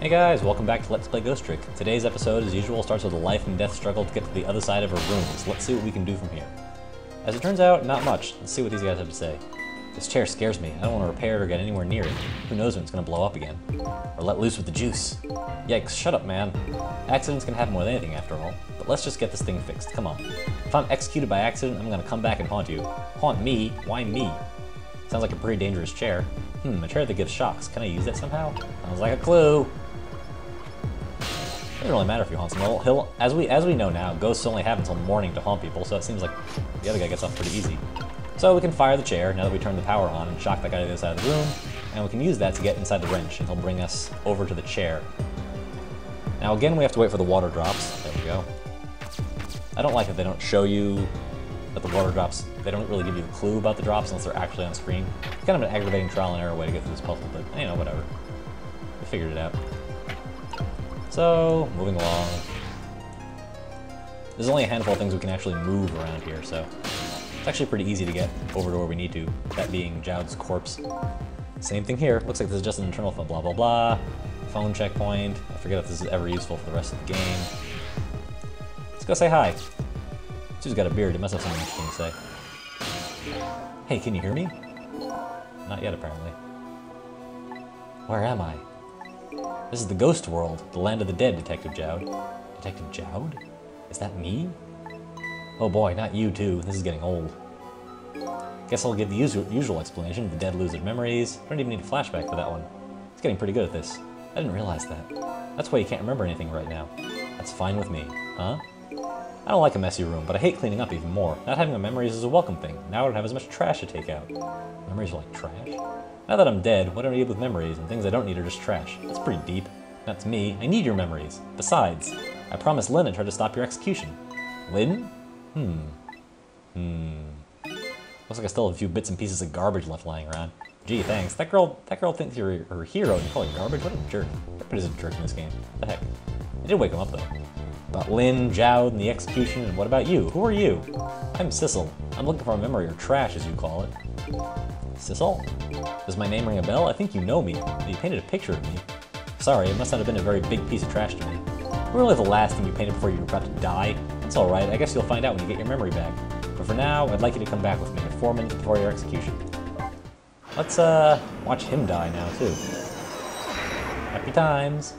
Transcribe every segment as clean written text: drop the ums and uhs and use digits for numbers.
Hey guys, welcome back to Let's Play Ghost Trick. Today's episode, as usual, starts with a life and death struggle to get to the other side of a room, so let's see what we can do from here. As it turns out, not much. Let's see what these guys have to say. This chair scares me. I don't want to repair it or get anywhere near it. Who knows when it's going to blow up again. Or let loose with the juice. Yikes, shut up, man. Accidents can happen with anything, after all. But let's just get this thing fixed, come on. If I'm executed by accident, I'm going to come back and haunt you. Haunt me? Why me? Sounds like a pretty dangerous chair. A chair that gives shocks. Can I use that somehow? Sounds like a clue. Doesn't really matter if you haunt someone. As we know now, ghosts only have until morning to haunt people, so it seems like the other guy gets off pretty easy. So we can fire the chair now that we turn the power on and shock that guy to the other side of the room, and we can use that to get inside the wrench, and he'll bring us over to the chair. Now again, we have to wait for the water drops. There we go. I don't like that they don't show you that the water drops. They don't really give you a clue about the drops unless they're actually on screen. It's kind of an aggravating trial and error way to get through this puzzle, but you know, whatever. We figured it out. So, moving along. There's only a handful of things we can actually move around here, so it's actually pretty easy to get over to where we need to, that being Jowd's corpse. Same thing here. Looks like this is just an internal blah blah blah. Phone checkpoint. I forget if this is ever useful for the rest of the game. Let's go say hi. Sue's got a beard. It must have something interesting to say. Hey, can you hear me? Not yet, apparently. Where am I? This is the ghost world, the land of the dead, Detective Jowd. Detective Jowd? Is that me? Oh boy, not you too. This is getting old. Guess I'll give the usual explanation. The dead lose their memories. I don't even need a flashback for that one. It's getting pretty good at this. I didn't realize that. That's why you can't remember anything right now. That's fine with me. Huh? I don't like a messy room, but I hate cleaning up even more. Not having memories is a welcome thing. Now I don't have as much trash to take out. Memories are like trash? Now that I'm dead, what do I need with memories, and things I don't need are just trash? That's pretty deep. That's me. I need your memories. Besides, I promised Lynn I'd try to stop your execution. Lynn? Looks like I still have a few bits and pieces of garbage left lying around. Gee, thanks. That girl thinks you're her hero and you call her garbage? What a jerk. Everybody's a jerk in this game. What the heck? I did wake him up, though. About Lynn, Jowd, and the execution, and what about you? Who are you? I'm Sissel. I'm looking for a memory, or trash, as you call it. Sissel? Does my name ring a bell? I think you know me. You painted a picture of me. Sorry, it must not have been a very big piece of trash to me. Really the last thing you painted before you were about to die? That's alright, I guess you'll find out when you get your memory back. But for now, I'd like you to come back with me 4 minutes before your execution. Let's, watch him die now, too. Happy times!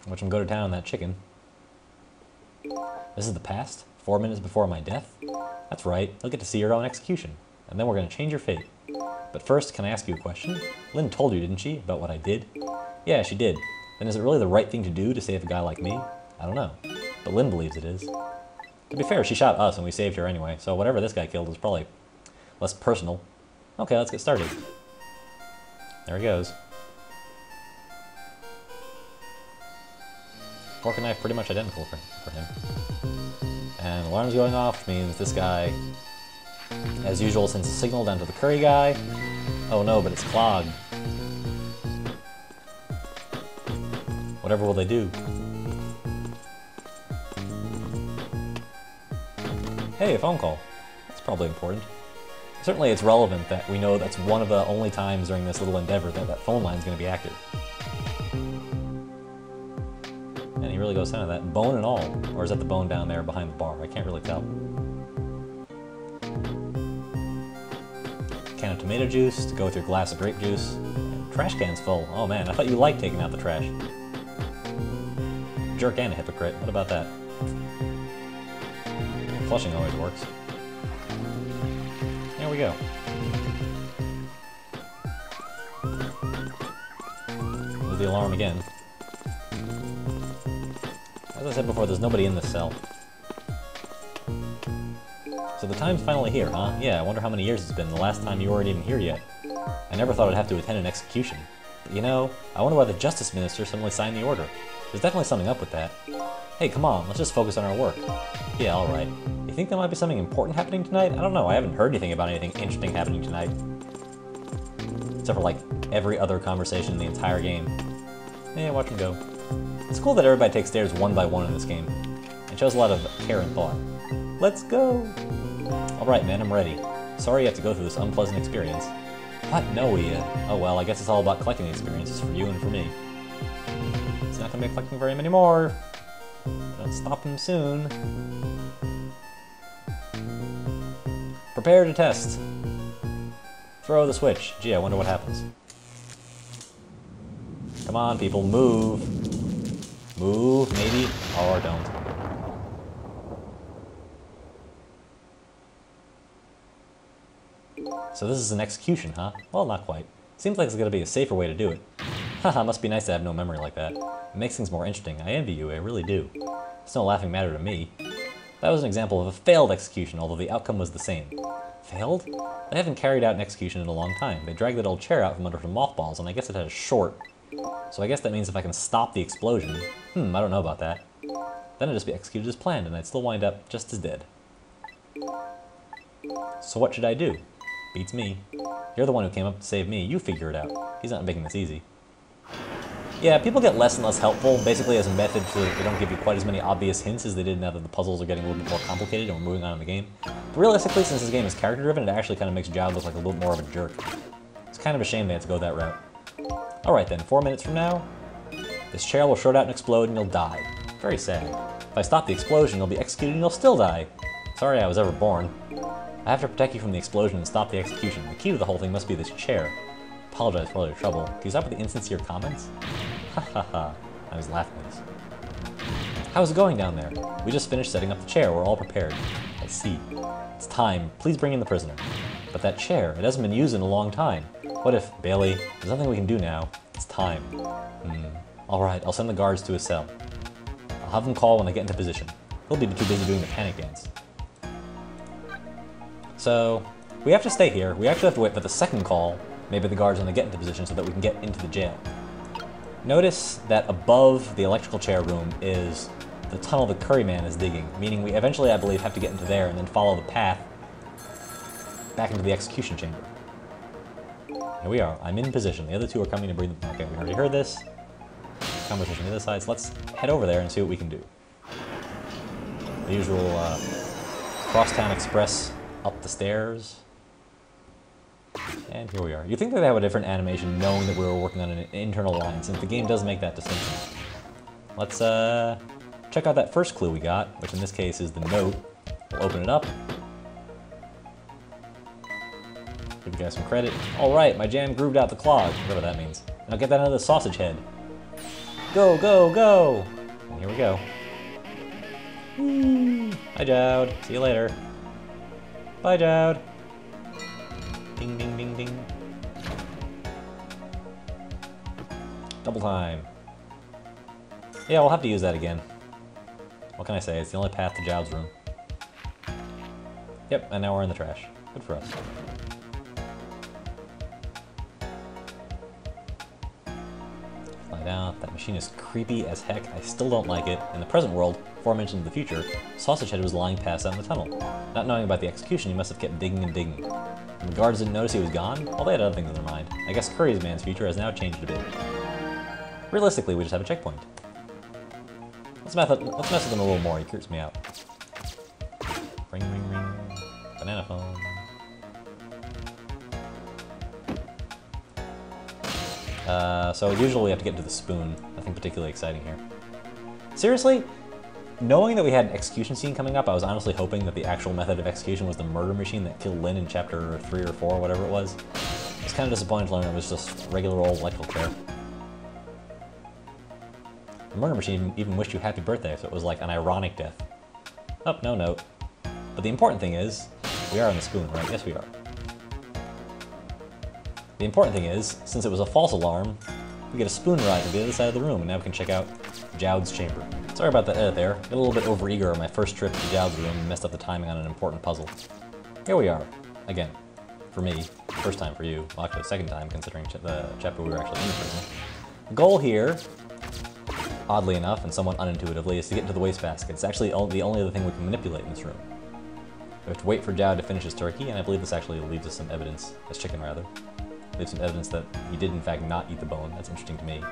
Watch him go to town on that chicken. This is the past? 4 minutes before my death? That's right, you'll get to see your own execution. And then we're gonna change your fate. But first, can I ask you a question? Lynn told you, didn't she, about what I did? Yeah, she did. Then is it really the right thing to do to save a guy like me? I don't know. But Lynn believes it is. To be fair, she shot us and we saved her anyway, so whatever this guy killed was probably less personal. Okay, let's get started. There he goes. Fork and knife pretty much identical for him. And alarm's going off, which means this guy, as usual, sends a signal down to the curry guy. Oh no, but it's clogged. Whatever will they do? Hey, a phone call. That's probably important. Certainly it's relevant that we know that's one of the only times during this little endeavor that that phone line's going to be active. And he really goes down to that, bone and all. Or is that the bone down there behind the bar? I can't really tell. Can of tomato juice to go with your glass of grape juice. Trash can's full. Oh man, I thought you liked taking out the trash. Jerk and a hypocrite. What about that? Flushing always works. There we go. There's the alarm again. As I said before, there's nobody in this cell. So the time's finally here, huh? Yeah, I wonder how many years it's been. The last time you weren't even here yet. I never thought I'd have to attend an execution. But you know, I wonder why the Justice Minister suddenly signed the order. There's definitely something up with that. Hey, come on, let's just focus on our work. Yeah, alright. You think there might be something important happening tonight? I don't know, I haven't heard anything about anything interesting happening tonight. Except for, like, every other conversation in the entire game. Yeah, watch him go. It's cool that everybody takes stairs one by one in this game. It shows a lot of care and thought. Let's go! Alright, man, I'm ready. Sorry you have to go through this unpleasant experience. What? No, oh well, I guess it's all about collecting experiences for you and for me. He's not gonna be collecting very many more. Don't stop him soon. Prepare to test. Throw the switch. Gee, I wonder what happens. Come on, people, move. Move, maybe, or don't. So this is an execution, huh? Well, not quite. Seems like it's gonna be a safer way to do it. Haha, must be nice to have no memory like that. It makes things more interesting. I envy you, I really do. It's no laughing matter to me. That was an example of a failed execution, although the outcome was the same. Failed? They haven't carried out an execution in a long time. They dragged that old chair out from under some mothballs, and I guess it had a short. So I guess that means if I can stop the explosion... I don't know about that. Then it'd just be executed as planned, and I'd still wind up just as dead. So what should I do? Beats me. You're the one who came up to save me. You figure it out. He's not making this easy. Yeah, people get less and less helpful, basically as a method so that they don't give you quite as many obvious hints as they did now that the puzzles are getting a little bit more complicated and we're moving on in the game. But realistically, since this game is character-driven, it actually kind of makes Jowd look like a little bit more of a jerk. It's kind of a shame they had to go that route. Alright then, 4 minutes from now, this chair will short out and explode and you'll die. Very sad. If I stop the explosion, you'll be executed and you'll still die. Sorry I was ever born. I have to protect you from the explosion and stop the execution. The key to the whole thing must be this chair. Apologize for all your trouble. Can you stop with the insincere comments? Ha ha ha. I was laughing at this. How's it going down there? We just finished setting up the chair. We're all prepared. I see. It's time. Please bring in the prisoner. But that chair, it hasn't been used in a long time. What if, Bailey, there's nothing we can do now. It's time. Alright, I'll send the guards to his cell. I'll have them call when they get into position. He'll be too busy doing the panic dance. So, we have to stay here. We actually have to wait for the second call. Maybe the guards when they get into position so that we can get into the jail. Notice that above the electrical chair room is the tunnel the Curryman is digging, meaning we eventually, I believe, have to get into there and then follow the path back into the execution chamber. Here we are. I'm in position. The other two are coming to breathe. Okay, we already heard this. Conversation on the other side, so let's head over there and see what we can do. The usual crosstown express up the stairs. And here we are. You'd think that they have a different animation knowing that we were working on an internal line, since the game does make that distinction. Let's check out that first clue we got, which in this case is the note. We'll open it up. Give you guys some credit. Alright, my jam grooved out the clog, whatever that means. Now get that out of the sausage head. Go, go, go! And here we go. Hi, Jowd. See you later. Bye, Jowd. Ding, ding, ding, ding. Double time. Yeah, we'll have to use that again. What can I say? It's the only path to Jowd's room. Yep, and now we're in the trash. Good for us. Fly down. That machine is creepy as heck. I still don't like it. In the present world, aforementioned in the future, Sausage Head was lying passed out in the tunnel. Not knowing about the execution, he must have kept digging and digging. When the guards didn't notice he was gone, well, they had other things in their mind. I guess Curry's man's future has now changed a bit. Realistically, we just have a checkpoint. Let's mess with him a little more, he creeps me out. Ring, ring, ring. Banana phone. So usually we have to get to the spoon. Nothing particularly exciting here. Seriously? Knowing that we had an execution scene coming up, I was honestly hoping that the actual method of execution was the murder machine that killed Lynn in chapter 3 or 4, whatever it was. I was kind of disappointed to learn it was just regular old electrical chair. The murder machine even wished you happy birthday, so it was like an ironic death. Oh, no note. But the important thing is, we are on the spoon, right? Yes, we are. The important thing is, since it was a false alarm, we get a spoon ride to the other side of the room, and now we can check out Jowd's chamber. Sorry about that edit there. Got a little bit overeager on my first trip to Jowd's room and messed up the timing on an important puzzle. Here we are. Again. For me. First time for you. Well, actually, second time, considering the chapter we were actually in the prison. The goal here, oddly enough, and somewhat unintuitively, is to get into the wastebasket. It's actually the only other thing we can manipulate in this room. We have to wait for Jowd to finish his turkey, and I believe this actually leaves us some evidence, his chicken rather. Leaves some evidence that he did in fact not eat the bone. That's interesting to me.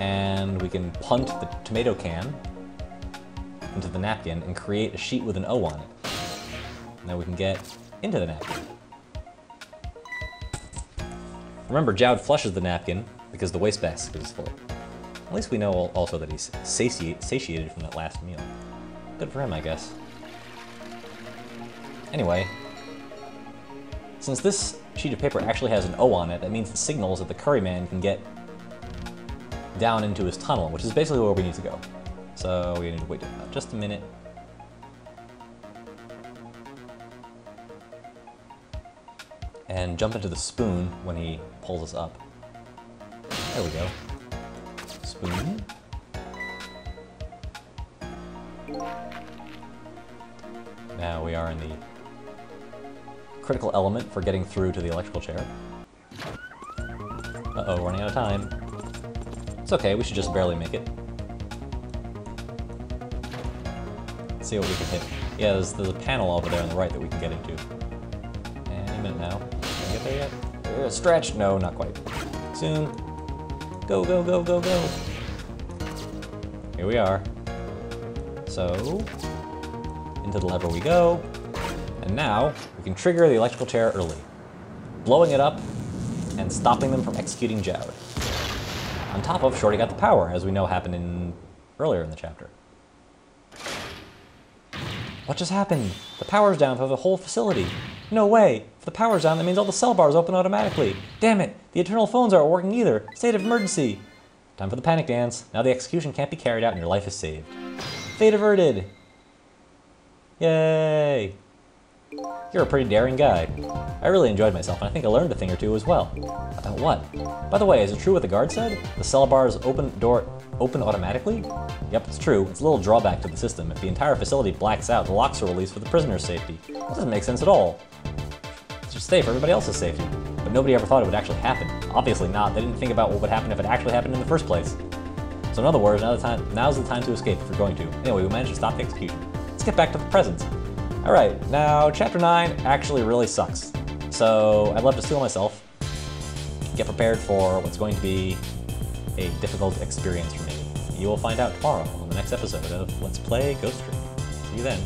And we can punt the tomato can into the napkin and create a sheet with an O on it. Now we can get into the napkin. Remember, Jowd flushes the napkin because the wastebasket is full. At least we know also that he's satiated from that last meal. Good for him, I guess. Anyway, since this sheet of paper actually has an O on it, that means it signals that the curry man can get down into his tunnel, which is basically where we need to go. So we need to wait just a minute. And jump into the spoon when he pulls us up. There we go. Spoon. Now we are in the critical element for getting through to the electrical chair. Uh-oh, running out of time. It's okay, we should just barely make it. Let's see what we can hit. Yeah, there's a panel over there on the right that we can get into. Any minute now. Can we get there yet? Stretch? No, not quite. Soon. Go, go, go, go, go. Here we are. So, into the lever we go. And now, we can trigger the electrical chair early, blowing it up and stopping them from executing Jowd. On top of Shorty got the power, as we know happened earlier in the chapter. What just happened? The power's down for the whole facility. No way! If the power's down, that means all the cell bars open automatically. Damn it! The internal phones aren't working either. State of emergency. Time for the panic dance. Now the execution can't be carried out and your life is saved. Fate averted! Yay! You're a pretty daring guy. I really enjoyed myself, and I think I learned a thing or two as well. About what? By the way, is it true what the guard said? The cell bars open automatically? Yep, it's true. It's a little drawback to the system. If the entire facility blacks out, the locks are released for the prisoner's safety. That doesn't make sense at all. It's just stay for everybody else's safety. But nobody ever thought it would actually happen. Obviously not. They didn't think about what would happen if it actually happened in the first place. So in other words, now's the time to escape if you're going to. Anyway, we managed to stop the execution. Let's get back to the present. Alright, now chapter 9 actually really sucks. So I'd love to steel myself. Get prepared for what's going to be a difficult experience for me. You will find out tomorrow on the next episode of Let's Play Ghost Trick. See you then.